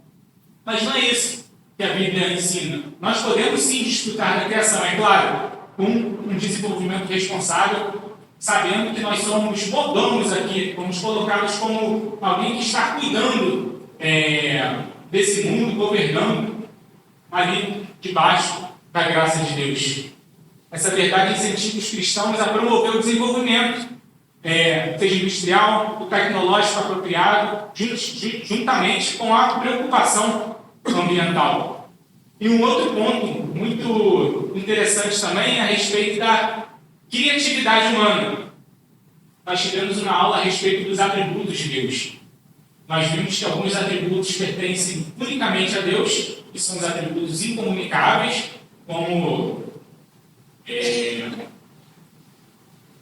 Mas não é isso que a Bíblia ensina. Nós podemos sim desfrutar da criação, é claro, com um desenvolvimento responsável, sabendo que nós somos mordomos aqui, fomos colocados como alguém que está cuidando desse mundo, governando ali debaixo da graça de Deus. Essa verdade incentiva os cristãos a promover o desenvolvimento, seja industrial, o tecnológico apropriado, juntamente com a preocupação ambiental. E um outro ponto muito interessante também é a respeito da criatividade humana. Nós tivemos uma aula a respeito dos atributos de Deus. Nós vimos que alguns atributos pertencem unicamente a Deus, que são os atributos incomunicáveis, como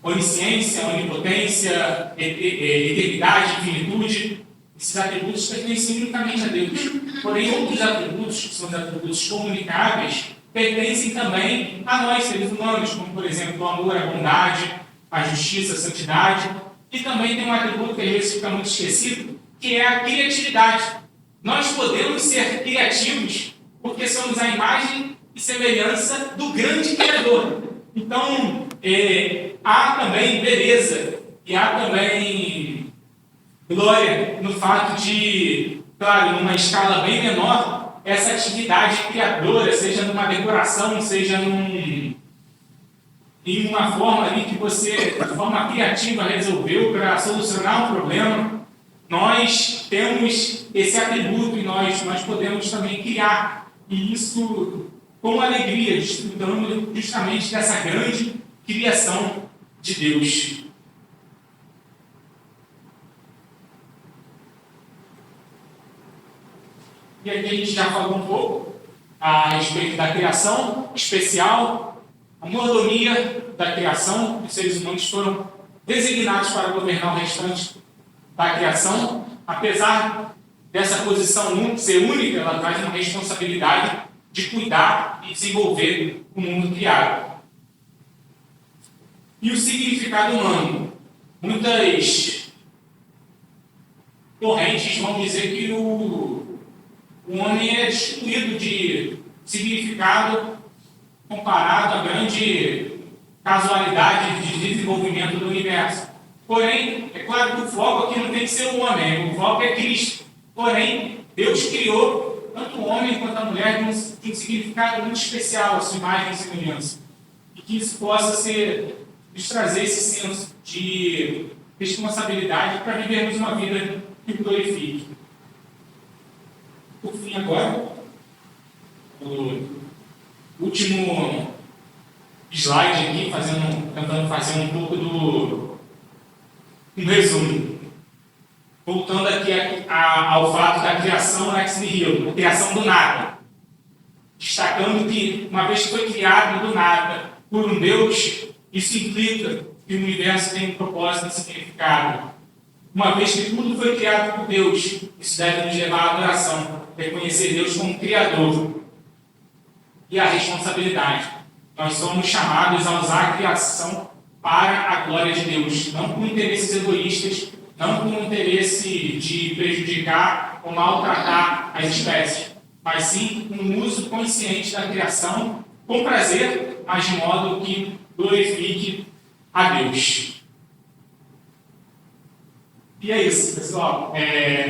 onisciência, onipotência, eternidade, infinitude. Esses atributos pertencem unicamente a Deus. Porém, outros atributos, que são os atributos comunicáveis, pertencem também a nós, seres humanos, como, por exemplo, o amor, a bondade, a justiça, a santidade. E também tem um atributo que às vezes fica muito esquecido, que é a criatividade. Nós podemos ser criativos porque somos a imagem e semelhança do grande Criador. Então, há também beleza e há também glória no fato de, claro, numa escala bem menor, essa atividade criadora, seja numa decoração, seja em uma forma ali que você, de forma criativa, resolveu para solucionar um problema. Nós temos esse atributo e nós podemos também criar. E isso com alegria, desfrutando justamente dessa grande criação de Deus. E aqui a gente já falou um pouco a respeito da criação especial, a mordomia da criação. Os seres humanos foram designados para governar o restante da criação. Apesar dessa posição ser única, ela traz uma responsabilidade de cuidar e desenvolver o mundo criado. E o significado humano. Muitas correntes vão dizer que o homem é destituído de significado comparado à grande casualidade de desenvolvimento do universo. Porém, é claro que o foco aqui não tem que ser o homem, o foco é Cristo. Porém, Deus criou tanto o homem quanto a mulher de um significado muito especial, a sua imagem e semelhança. E que isso possa nos trazer esse senso de responsabilidade para vivermos uma vida que o glorifique. Por fim, agora, o último slide aqui, tentando fazer um pouco um resumo. Voltando aqui ao fato da criação ex nihilo, a criação do nada. Destacando que, uma vez que foi criado do nada por um Deus, isso implica que o universo tem um propósito e significado. Uma vez que tudo foi criado por Deus, isso deve nos levar à adoração, reconhecer Deus como Criador. E a responsabilidade. Nós somos chamados a usar a criação para a glória de Deus, não por interesses egoístas, não por um interesse de prejudicar ou maltratar as espécies, mas sim um uso consciente da criação, com prazer, mas de modo que glorifique a Deus. E é isso, pessoal.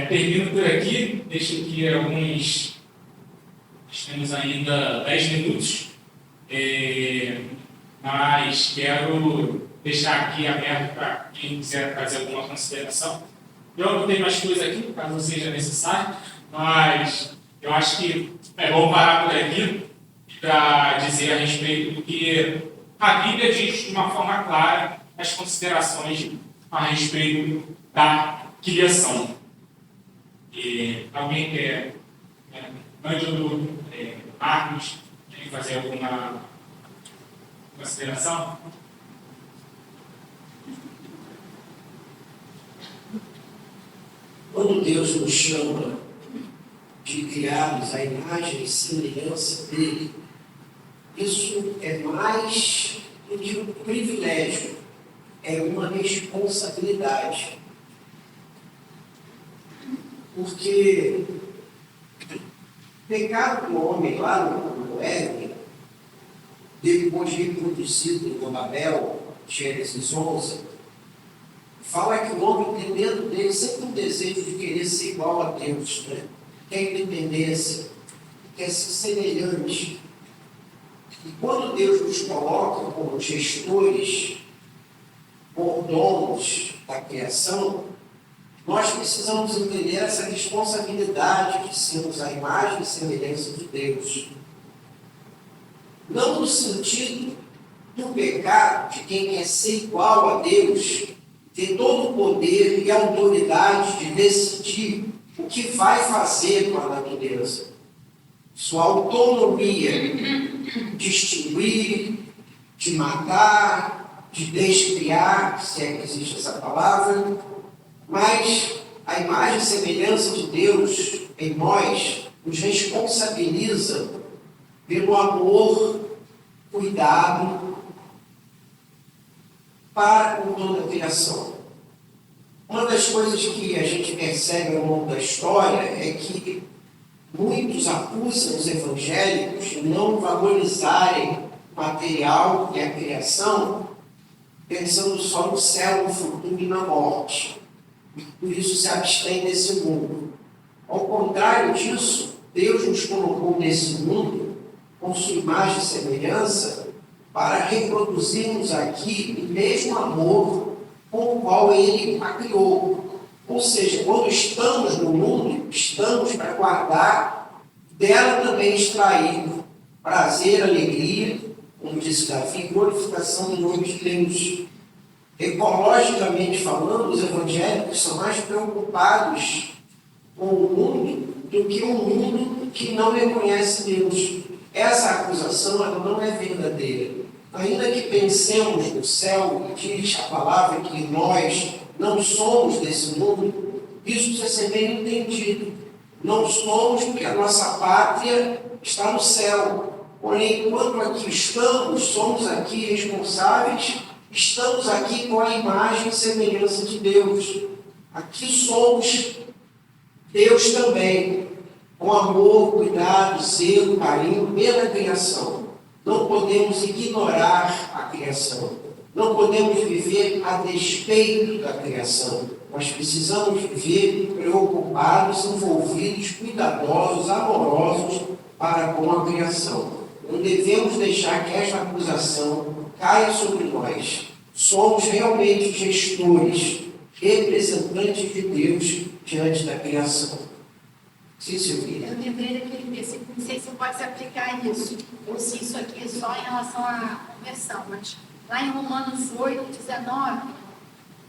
Termino por aqui. Deixo aqui alguns... Temos ainda 10 minutos. Mas quero deixar aqui aberto para quem quiser fazer alguma consideração. Eu anotei mais coisas aqui, caso seja necessário, mas eu acho que é bom parar por aqui para dizer a respeito do que a Bíblia diz de uma forma clara as considerações a respeito da criação. Alguém quer, Ângelo, Marcos, quer fazer alguma consideração? Quando Deus nos chama de criados à imagem e semelhança dele, isso é mais do que um privilégio, é uma responsabilidade. Porque o pecado do homem lá no Éden, depois reproduzido no Babel, Gênesis 11, fala que o homem tem dentro dele sempre um desejo de querer ser igual a Deus, né? Quer independência, quer ser semelhante. E quando Deus nos coloca como gestores, mordomos da criação, nós precisamos entender essa responsabilidade de sermos a imagem e semelhança de Deus. Não no sentido do pecado de quem quer ser igual a Deus, ter todo o poder e a autoridade de decidir o que vai fazer com a natureza. Sua autonomia de extinguir, de matar, de descriar, se é que existe essa palavra, mas a imagem e semelhança de Deus em nós nos responsabiliza pelo amor, cuidado para com toda a criação. Uma das coisas que a gente percebe ao longo da história é que muitos acusam os evangélicos de não valorizarem o material e a criação, pensando só no céu, no futuro e na morte. Por isso se abstém desse mundo. Ao contrário disso, Deus nos colocou nesse mundo com sua imagem e semelhança para reproduzirmos aqui o mesmo amor com o qual Ele a criou. Ou seja, quando estamos no mundo, estamos para guardar, dela também extrair prazer, alegria, como disse Davi, glorificação do nome de Deus. Ecologicamente falando, os evangélicos são mais preocupados com o mundo do que um mundo que não reconhece Deus. Essa acusação ela não é verdadeira. Ainda que pensemos no céu, e diz a palavra que nós não somos desse mundo, isso precisa ser bem entendido. Não somos porque a nossa pátria está no céu. Porém, enquanto aqui estamos, somos aqui responsáveis Estamos aqui com a imagem e semelhança de Deus. Aqui somos Deus também, com amor, cuidado, zelo, carinho pela criação. Não podemos ignorar a criação. Não podemos viver a despeito da criação. Nós precisamos viver preocupados, envolvidos, cuidadosos, amorosos para com a criação. Não devemos deixar que esta acusação caia sobre nós. Somos realmente gestores, representantes de Deus diante da criação. Sim, Silvia. Eu lembrei daquele versículo, não sei se pode se aplicar a isso, ou se isso aqui é só em relação à conversão, mas lá em Romanos 8, 19,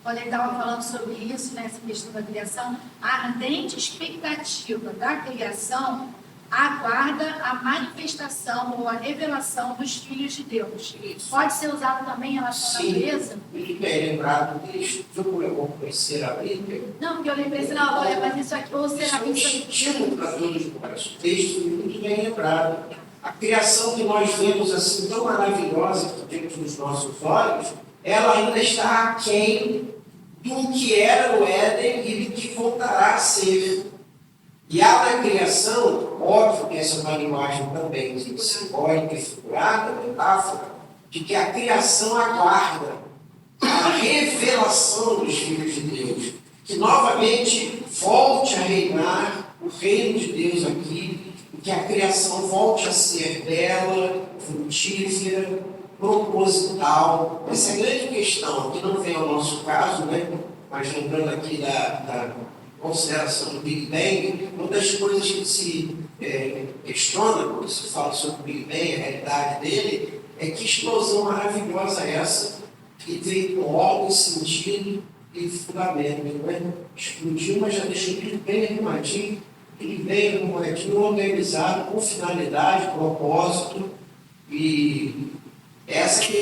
quando ele estava falando sobre isso, nessa questão da criação, a ardente expectativa da criação aguarda a manifestação ou a revelação dos filhos de Deus. Pode ser usado também em relação à natureza? Muito bem lembrado disso. Eu vou conhecer a Bíblia. Não, porque eu lembrei assim, não, olha, mas isso aqui, ou será que isso estímulo para todos nós. O texto muito bem lembrado. A criação que nós vemos assim tão maravilhosa diante dos nossos olhos, ela ainda está aquém do que era no Éden e do que voltará a ser. E há na criação, óbvio que essa é uma linguagem também simbólica e figurada, metáfora, de que a criação aguarda a revelação dos filhos de Deus, que novamente volte a reinar o reino de Deus aqui, e que a criação volte a ser bela, frutífera, proposital. Essa é a grande questão, que não vem ao nosso caso, né? Mas lembrando aqui da consideração do Big Bang, uma das coisas que se questiona quando se fala sobre o Big Bang, a realidade dele, é que explosão maravilhosa é essa, que veio com ordem, sentido e fundamento. Né? Explodiu, mas já deixou tudo bem arrumadinho, tudo bem arrumadinho, organizado, com finalidade, propósito. E essa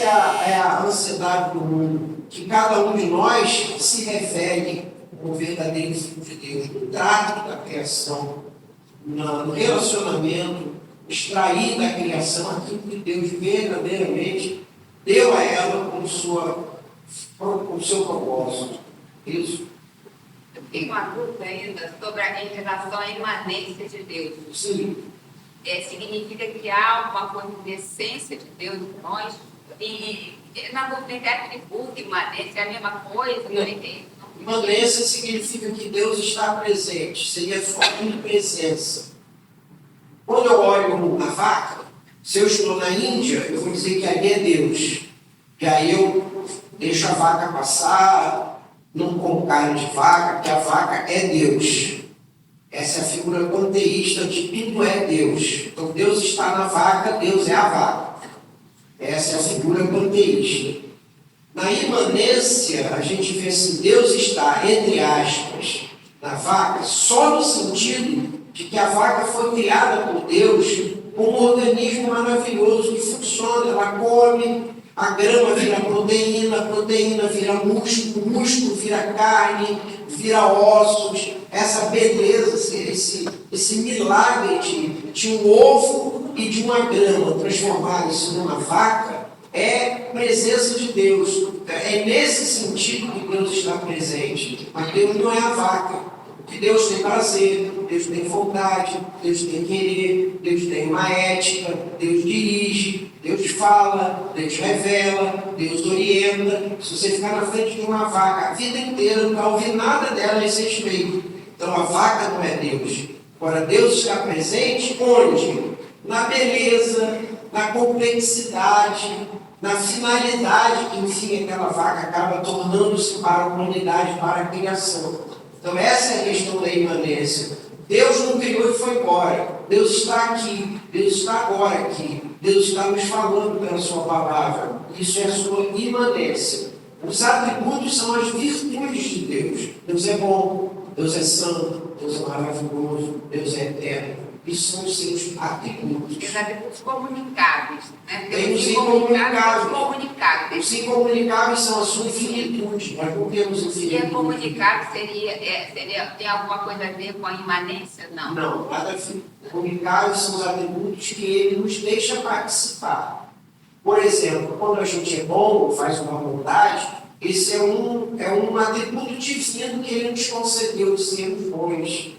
é a ansiedade do mundo, que cada um de nós se revele o verdadeiro Filho de Deus, no trato da criação, no relacionamento, extrair da criação aquilo que Deus verdadeiramente deu a ela com o seu propósito. Isso. Eu tenho uma dúvida ainda sobre em relação à imanência de Deus. Sim. Significa que há alguma coisa de essência de Deus em nós? E na dúvida é atributo, imanência, é a mesma coisa? Não entendo. Imanência significa que Deus está presente, seria forma de presença. Quando eu olho a vaca, se eu estou na Índia, eu vou dizer que ali é Deus. E aí eu deixo a vaca passar, não como carne de vaca, porque a vaca é Deus. Essa é a figura panteísta de tudo é Deus. Então Deus está na vaca, Deus é a vaca. Essa é a figura panteísta. Na imanência, a gente vê assim, Deus está, entre aspas, na vaca, só no sentido de que a vaca foi criada por Deus como um organismo maravilhoso que funciona, ela come, a grama vira proteína, a proteína vira músculo, o músculo vira carne, vira ossos, essa beleza, esse milagre de um ovo e de uma grama transformar isso numa vaca, é presença de Deus. É nesse sentido que Deus está presente. Mas Deus não é a vaca. Porque Deus tem prazer, Deus tem vontade, Deus tem querer, Deus tem uma ética, Deus dirige, Deus fala, Deus revela, Deus orienta. Se você ficar na frente de uma vaca a vida inteira, não vai ouvir nada dela nesse respeito. Então a vaca não é Deus. Agora Deus está presente onde? Na beleza, na complexidade, na finalidade que, enfim, aquela vaca acaba tornando-se para a humanidade, para a criação. Então, essa é a questão da imanência. Deus não criou e foi embora. Deus está aqui, Deus está agora aqui. Deus está nos falando pela sua palavra. Isso é a sua imanência. Os atributos são as virtudes de Deus. Deus é bom, Deus é santo, Deus é maravilhoso, Deus é eterno. Isso são os seus atributos. Os atributos comunicáveis. Né? Tem os incomunicáveis. Comunicáveis. Os incomunicáveis são a sua infinitude. Nós não temos infinitude. E é comunicável tem alguma coisa a ver com a imanência? Não. Não, nada a ver. Comunicáveis são os atributos que ele nos deixa participar. Por exemplo, quando a gente é bom, faz uma bondade, esse é um atributo divino que ele nos concedeu de sermos bons.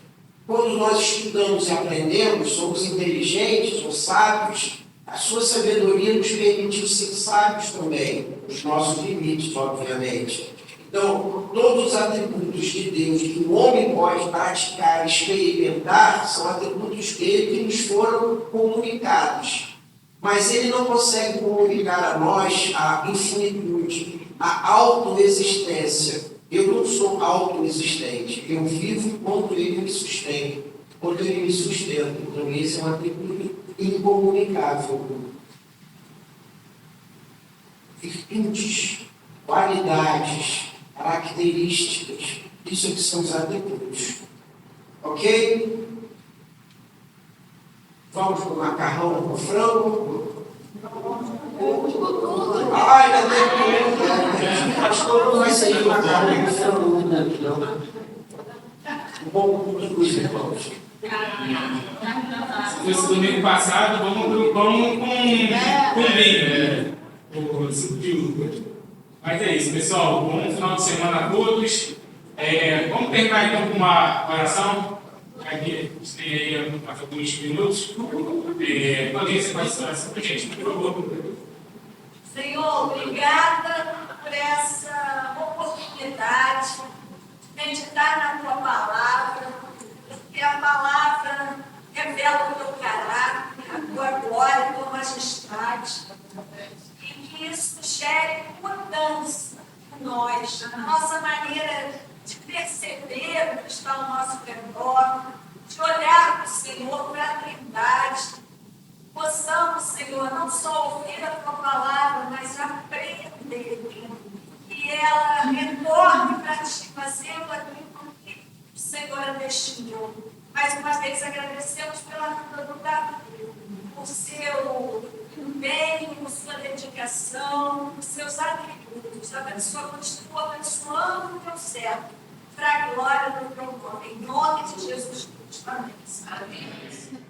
Quando nós estudamos e aprendemos, somos inteligentes ou sábios, a sua sabedoria nos permitiu ser sábios também, os nossos limites, obviamente. Então, todos os atributos de Deus que o homem pode praticar e experimentar são atributos dele que nos foram comunicados. Mas ele não consegue comunicar a nós a infinitude, a autoexistência. Eu não sou autoexistente, eu vivo quando ele me sustenta, quando ele me sustenta. Então, esse é um atributo incomunicável. Virtudes, qualidades, características, isso é que são os atributos. Ok? Vamos para o macarrão com frango? Ai, ainda tem pergunta. Pastor, não vai sair macarrão com frango, não. Bom culto dos irmãos. Esse domingo passado, vamos com vinho, o suco de uva. Mas é isso, pessoal. Bom final de semana a todos. Vamos terminar então com uma oração. Aqui, tem aí mais alguns minutos. Alguém se faz essa para a gente, por favor. Senhor, obrigada por essa oportunidade de meditar na tua palavra, porque a palavra revela o teu caráter, a tua glória, a tua majestade, e que isso gere mudança em nós, na nossa maneira de perceber o que está ao nosso redor, de olhar para o Senhor, para a Trindade. Possamos, Senhor, não só ouvir a tua palavra, mas aprender, que ela retorne para ti, fazendo aquilo que o Senhor a destinou. Mais uma vez agradecemos pela vida do Davi, por seu empenho, por sua dedicação, por seus atributos. Abençoa, continua abençoando o teu servo, para a glória do teu nome. Em nome de Jesus Cristo. Amém. Amém.